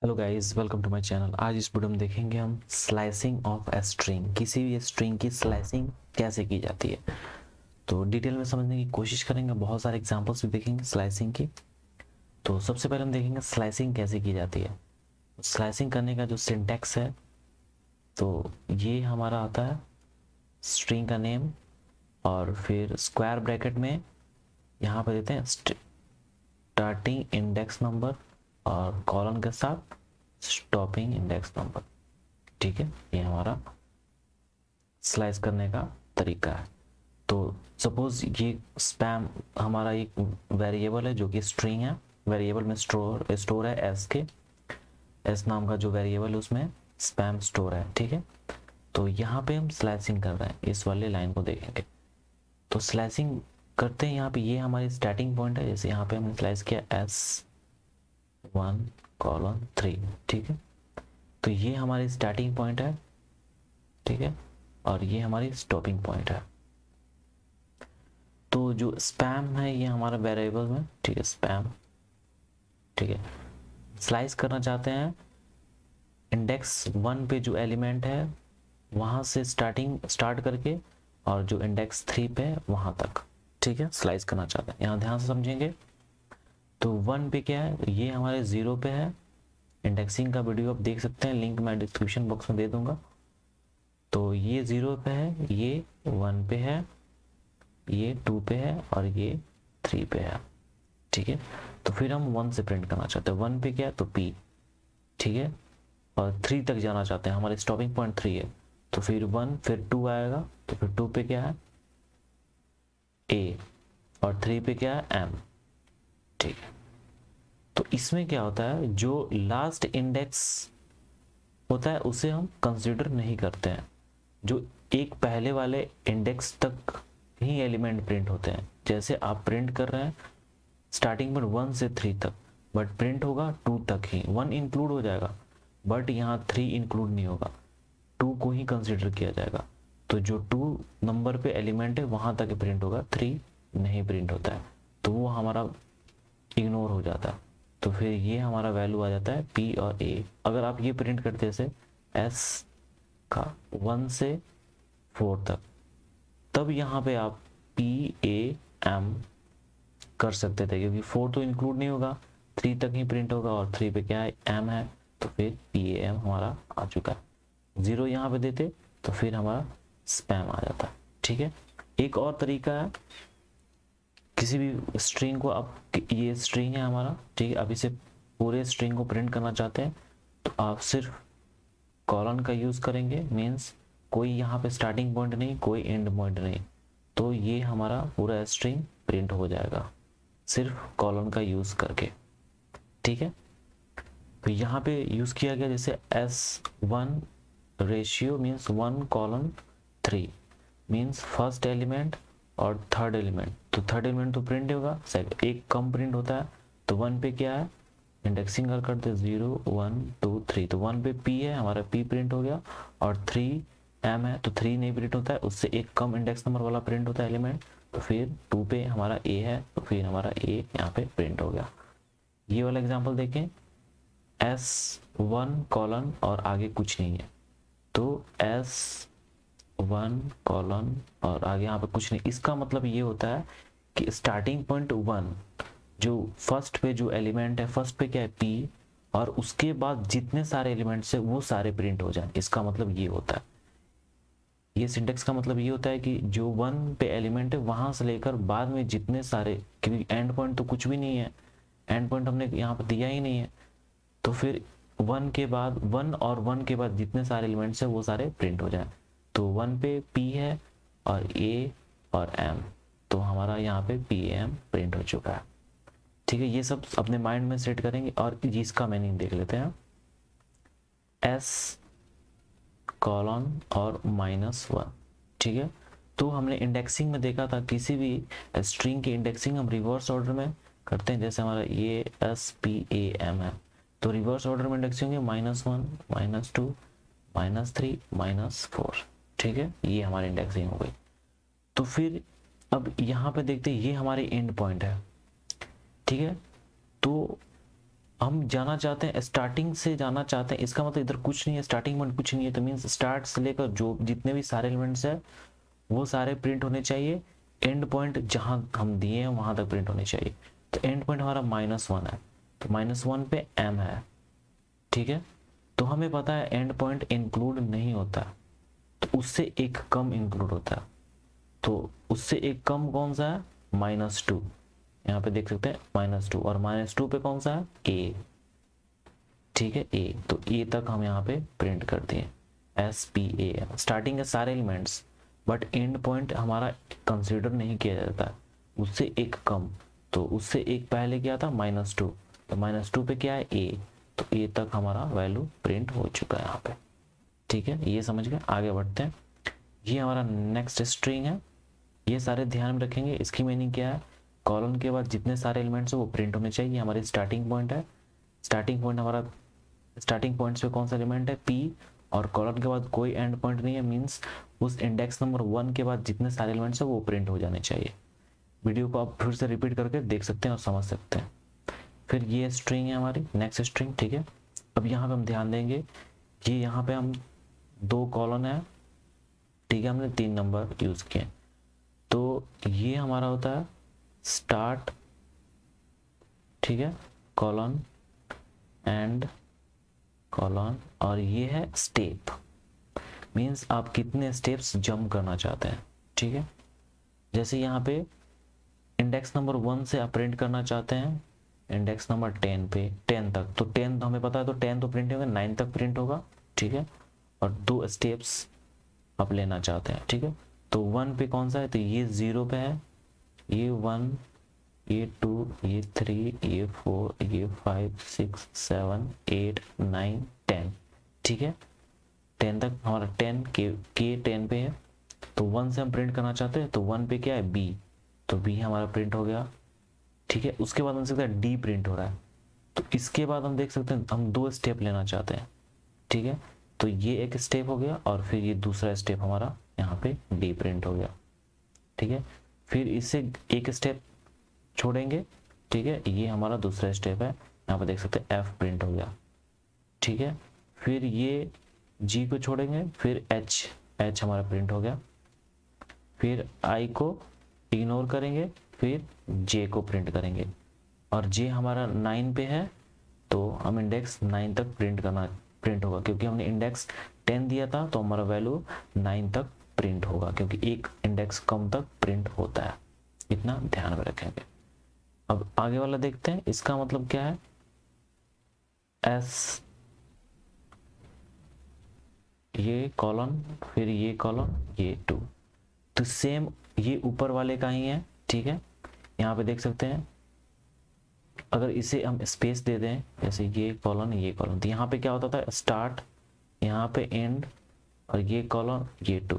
Hello guys, welcome to my channel. आज इस video में देखेंगे हम स्लाइसिंग ऑफ ए स्ट्रिंग, किसी भी स्ट्रिंग की स्लाइसिंग कैसे की जाती है। तो डिटेल में समझने की कोशिश करेंगे, बहुत सारे एग्जांपल्स भी देखेंगे स्लाइसिंग की। तो सबसे पहले हम देखेंगे स्लाइसिंग कैसे की जाती है। स्लाइसिंग करने का जो सिंटैक्स है, तो ये हमारा आता है स्ट्रिंग का नेम और फिर स्क्वायर ब्रैकेट में यहाँ पे देते हैं स्टार्टिंग इंडेक्स नंबर और कॉलन के साथ स्टॉपिंग इंडेक्स नंबर। ठीक है, ये हमारा स्लाइस करने का तरीका है। तो सपोज ये स्पैम हमारा एक वेरिएबल है जो कि स्ट्रिंग है। वेरिएबल में स्टोर है एस के, एस नाम का जो वेरिएबल है उसमें स्पैम स्टोर है। ठीक है, तो यहाँ पे हम स्लाइसिंग कर रहे हैं, इस वाले लाइन को देखेंगे। तो स्लाइसिंग करते हैं यहाँ पे, ये हमारी स्टार्टिंग पॉइंट है। जैसे यहाँ पे हमने स्लाइस किया S1:3। ठीक है, तो ये हमारी स्टार्टिंग पॉइंट है। ठीक है, और ये हमारी स्टॉपिंग पॉइंट है। तो जो स्पैम है ये हमारा वेरिएबल में, ठीक है, स्पैम। ठीक है, स्लाइस करना चाहते हैं इंडेक्स 1 पे जो एलिमेंट है वहां से स्टार्ट करके और जो इंडेक्स 3 पे है वहां तक। ठीक है, स्लाइस करना चाहते हैं, यहाँ ध्यान से समझेंगे। तो 1 पे क्या है, ये हमारे 0 पे है। इंडेक्सिंग का वीडियो आप देख सकते हैं, लिंक मैं डिस्क्रिप्शन बॉक्स में दे दूंगा। तो ये 0 पे है, ये 1 पे है, ये 2 पे है और ये 3 पे है। ठीक है, तो फिर हम 1 से प्रिंट करना चाहते हैं। 1 पे क्या है तो P। ठीक है, और 3 तक जाना चाहते हैं, हमारे स्टॉपिंग पॉइंट 3 है। तो फिर 1 फिर 2 आएगा, तो फिर 2 पे क्या है A और 3 पे क्या है M। ठीक है, तो इसमें क्या होता है, जो लास्ट इंडेक्स होता है उसे हम कंसिडर नहीं करते हैं। जो एक पहले वाले इंडेक्स तक ही एलिमेंट प्रिंट होते हैं। जैसे आप प्रिंट कर रहे हैं स्टार्टिंग में 1 से 3 तक, बट प्रिंट होगा 2 तक ही। 1 इंक्लूड हो जाएगा बट यहाँ 3 इंक्लूड नहीं होगा, 2 को ही कंसिडर किया जाएगा। तो जो 2 नंबर पे एलिमेंट है वहां तक प्रिंट होगा, 3 नहीं प्रिंट होता है, तो वो हमारा इग्नोर हो जाता है। तो फिर ये हमारा वैल्यू आ जाता है P और A। अगर आप ये प्रिंट करते से S का 1 से 4 तक, तब यहाँ पे आप PAM कर सकते थे, क्योंकि 4 तो इंक्लूड नहीं होगा, 3 तक ही प्रिंट होगा और 3 पे क्या है M है, तो फिर PAM हमारा आ चुका है। 0 यहाँ पे देते तो फिर हमारा स्पैम आ जाता है। ठीक है, एक और तरीका है, किसी भी स्ट्रिंग को आप, ये स्ट्रिंग है हमारा, ठीक है, अब इसे पूरे स्ट्रिंग को प्रिंट करना चाहते हैं तो आप सिर्फ कॉलन का यूज करेंगे। मीन्स कोई यहाँ पे स्टार्टिंग पॉइंट नहीं, कोई एंड पॉइंट नहीं, तो ये हमारा पूरा स्ट्रिंग प्रिंट हो जाएगा सिर्फ कॉलन का यूज करके। ठीक है, तो यहाँ पे यूज किया गया जैसे S1 ratio means 1:3 means first element और थर्ड एलिमेंट। तो थर्ड एलिमेंट तो प्रिंट होगा, एक कम प्रिंट होता है। तो 1 पे क्या है, इंडेक्सिंग कर करते 0 1 2 3, तो 1 पे P है, हमारा P प्रिंट हो गया और 3 M है, तो 3 नहीं प्रिंट होता है, उससे एक कम इंडेक्स नंबर वाला प्रिंट होता है एलिमेंट। तो फिर 2 पे हमारा A है, तो फिर हमारा A यहाँ पे प्रिंट हो गया। ये वाला एग्जाम्पल देखें, S1 कॉलन और आगे कुछ नहीं है, तो S1 कॉलन और आगे यहाँ पे कुछ नहीं। इसका मतलब ये होता है कि स्टार्टिंग पॉइंट 1, जो फर्स्ट पे जो एलिमेंट है, फर्स्ट पे क्या है P, और उसके बाद जितने सारे एलिमेंट्स है वो सारे प्रिंट हो जाए, इसका मतलब ये होता है। ये सिंटेक्स का मतलब ये होता है कि जो 1 पे एलिमेंट है वहां से लेकर बाद में जितने सारे, क्योंकि एंड पॉइंट तो कुछ भी नहीं है, एंड पॉइंट हमने यहाँ पे दिया ही नहीं है, तो फिर 1 के बाद 1 और 1 के बाद जितने सारे एलिमेंट्स है वो सारे प्रिंट हो जाए। तो 1 पे P है और A और M, तो हमारा यहाँ पे PAM प्रिंट हो चुका है। ठीक है, ये सब अपने माइंड में सेट करेंगे और इसका मीनिंग देख लेते हैं। S कॉलन और -1। ठीक है, तो हमने इंडेक्सिंग में देखा था, किसी भी स्ट्रिंग की इंडेक्सिंग हम रिवर्स ऑर्डर में करते हैं। जैसे हमारा ये SPAM है, तो रिवर्स ऑर्डर में इंडेक्सिंग है -1 -2 -3 -4। ठीक है, ये हमारी इंडेक्सिंग हो गई। तो फिर अब यहाँ पे देखते हैं, ये हमारे एंड पॉइंट है। ठीक है, तो हम जाना चाहते हैं, स्टार्टिंग से जाना चाहते हैं, इसका मतलब इधर कुछ नहीं है, स्टार्टिंग में कुछ नहीं है, तो मीन्स स्टार्ट से लेकर जो जितने भी सारे एलिमेंट्स है वो सारे प्रिंट होने चाहिए, एंड पॉइंट जहां हम दिए हैं वहां तक प्रिंट होने चाहिए। तो एंड पॉइंट हमारा -1 है, तो -1 पे m है, ठीक है। तो हमें पता है एंड पॉइंट इंक्लूड नहीं होता, तो उससे एक कम इंक्लूड होता है, तो उससे एक कम कौन सा है, -2, यहाँ पे देख सकते हैं -2, और -2 पे कौन सा है, a, ठीक है, a, तो a तक हम यहाँ पे प्रिंट कर दिए, SPA, स्टार्टिंग के सारे एलिमेंट्स, बट एंड पॉइंट हमारा कंसिडर नहीं किया जाता है, उससे एक कम, तो उससे एक पहले क्या था, -2, तो -2 पे क्या है, a, तो a तक हमारा वैल्यू प्रिंट हो चुका है यहाँ पे, ठीक है। ये समझ गए, आगे बढ़ते हैं। ये हमारा नेक्स्ट स्ट्रिंग है, ये सारे ध्यान में रखेंगे। इसकी मीनिंग क्या है, कॉलन के बाद जितने सारे एलिमेंट्स हैं वो प्रिंट होने चाहिए, हमारी स्टार्टिंग पॉइंट है, स्टार्टिंग पॉइंट हमारा, स्टार्टिंग पॉइंट्स पे कौन सा एलिमेंट है, p, और कॉलन के बाद कोई एंड पॉइंट नहीं है, मीन्स उस इंडेक्स नंबर 1 के बाद जितने सारे एलिमेंट्स हैं वो प्रिंट हो जाने चाहिए। वीडियो को आप फिर से रिपीट करके देख सकते हैं और समझ सकते हैं। फिर ये स्ट्रिंग है हमारी नेक्स्ट स्ट्रिंग, ठीक है। अब यहाँ पे हम ध्यान देंगे, ये यहाँ पे हम 2 कॉलन है, ठीक है, हमने 3 नंबर यूज किए, तो ये हमारा होता है स्टार्ट, ठीक है, कॉलन एंड कॉलन, और ये है स्टेप, मीन्स आप कितने स्टेप्स जंप करना चाहते हैं, ठीक है। जैसे यहाँ पे इंडेक्स नंबर 1 से आप प्रिंट करना चाहते हैं इंडेक्स नंबर 10 पे, 10 तक, तो 10 हमें पता है, तो 10 तो प्रिंट होगा, 9 तक प्रिंट होगा, ठीक है, और 2 स्टेप्स आप लेना चाहते हैं, ठीक है। तो 1 पे कौन सा है, तो ये 0 पे है, ये 1, ये 2, ये 3, ये 4, ये 5, 6, 7, 8, 9, 10, ठीक है। 10 तक हमारा 10 के 10 पे है, तो 1 से हम प्रिंट करना चाहते हैं, तो 1 पे क्या है, b, तो b हमारा प्रिंट हो गया, ठीक है। उसके बाद हम देख सकते हैं d प्रिंट हो रहा है, तो इसके बाद हम देख सकते हैं हम 2 स्टेप लेना चाहते हैं, ठीक है, तो ये एक स्टेप हो गया, और फिर ये दूसरा स्टेप हमारा यहाँ पे d प्रिंट हो गया, ठीक है। फिर इससे एक स्टेप छोड़ेंगे, ठीक है, ये हमारा दूसरा स्टेप है, यहाँ पे देख सकते हैं f प्रिंट हो गया, ठीक है। फिर ये g को छोड़ेंगे, फिर h हमारा प्रिंट हो गया, फिर i को इग्नोर करेंगे, फिर j को प्रिंट करेंगे, और j हमारा 9 पे है, तो हम इंडेक्स 9 तक प्रिंट होगा, क्योंकि हमने इंडेक्स 10 दिया था, तो हमारा वैल्यू 9 तक प्रिंट होगा, क्योंकि एक इंडेक्स कम तक प्रिंट होता है, इतना ध्यान में रखेंगे। अब आगे वाला देखते हैं, इसका मतलब क्या है, s, ये कॉलन, फिर ये कॉलन, ये 2, तो सेम ये ऊपर वाले का ही है, ठीक है। यहाँ पे देख सकते हैं, अगर इसे हम स्पेस दे दें, जैसे ये कॉलन, तो यहाँ पे क्या होता था, स्टार्ट, यहाँ पे एंड, और ये कॉलन, ये 2,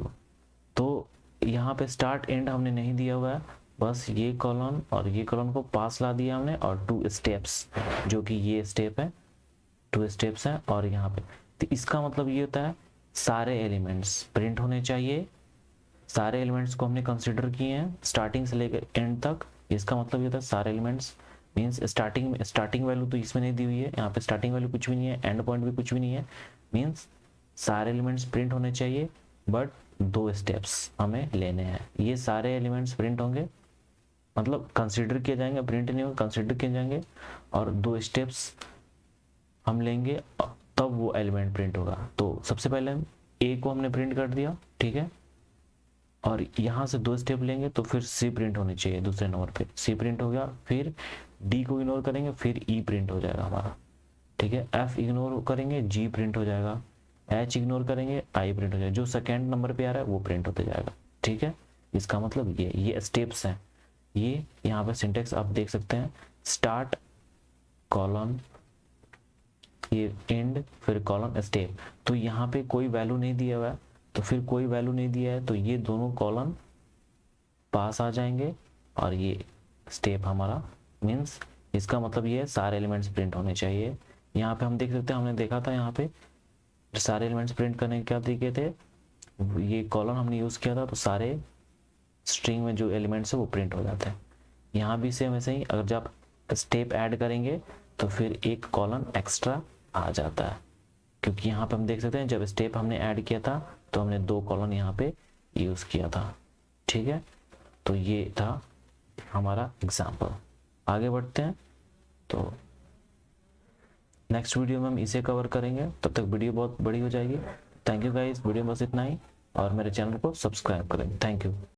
तो यहाँ पे स्टार्ट एंड हमने नहीं दिया हुआ है, बस ये कॉलन और ये कॉलन को पास ला दिया हमने, और 2 स्टेप्स, जो कि ये स्टेप है, 2 स्टेप्स हैं, और यहाँ पे, तो इसका मतलब ये होता है सारे एलिमेंट्स प्रिंट होने चाहिए, सारे एलिमेंट्स को हमने कंसिडर किए हैं स्टार्टिंग से लेकर एंड तक, इसका मतलब ये होता है सारे एलिमेंट्स, मीन्स स्टार्टिंग वैल्यू तो इसमें नहीं दी हुई है, यहाँ पे स्टार्टिंग वैल्यू कुछ भी नहीं है, एंड पॉइंट भी कुछ भी नहीं है, मीन्स सारे एलिमेंट्स प्रिंट होने चाहिए, बट 2 स्टेप्स हमें लेने हैं, ये सारे एलिमेंट्स प्रिंट होंगे, मतलब कंसिडर किए जाएंगे, प्रिंट नहीं होंगे, कंसिडर किए जाएंगे, और 2 स्टेप्स हम लेंगे, तब वो एलिमेंट प्रिंट होगा। तो सबसे पहले ए को हमने प्रिंट कर दिया, ठीक है, और यहाँ से 2 स्टेप लेंगे, तो फिर सी प्रिंट होनी चाहिए दूसरे नंबर पे, सी प्रिंट हो गया, फिर डी को इग्नोर करेंगे, फिर ई प्रिंट हो जाएगा हमारा, ठीक है, एफ इग्नोर करेंगे, जी प्रिंट हो जाएगा, एच इग्नोर करेंगे, आई प्रिंट हो जाएगा, जो सेकेंड नंबर पे आ रहा है वो प्रिंट होते जाएगा, ठीक है। इसका मतलब ये स्टेप्स हैं, ये यहाँ पे सिंटेक्स आप देख सकते हैं, स्टार्ट कॉलन, ये एंड, फिर कॉलन स्टेप, तो यहाँ पे कोई वैल्यू नहीं दिया हुआ है, तो फिर कोई वैल्यू नहीं दिया है, तो ये दोनों कॉलन पास आ जाएंगे, और ये स्टेप हमारा, मीन्स इसका मतलब ये है सारे एलिमेंट्स प्रिंट होने चाहिए। यहाँ पे हम देख सकते हैं, हमने देखा था यहाँ पे सारे एलिमेंट्स प्रिंट करने के क्या तरीके थे, ये कॉलन हमने यूज किया था, तो सारे स्ट्रिंग में जो एलिमेंट्स है वो प्रिंट हो जाते हैं। यहाँ भी सेम ऐसे ही, अगर जब स्टेप ऐड करेंगे तो फिर एक कॉलम एक्स्ट्रा आ जाता है, क्योंकि यहाँ पे हम देख सकते हैं जब स्टेप हमने ऐड किया था तो हमने 2 कॉलम यहाँ पे यूज़ किया था। ठीक है, तो ये था हमारा एग्जाम्पल। आगे बढ़ते हैं, तो नेक्स्ट वीडियो में हम इसे कवर करेंगे। तब तक वीडियो बहुत बड़ी हो जाएगी। थैंक यू गाइस, वीडियो में बस इतना ही, और मेरे चैनल को सब्सक्राइब करें। Thank you.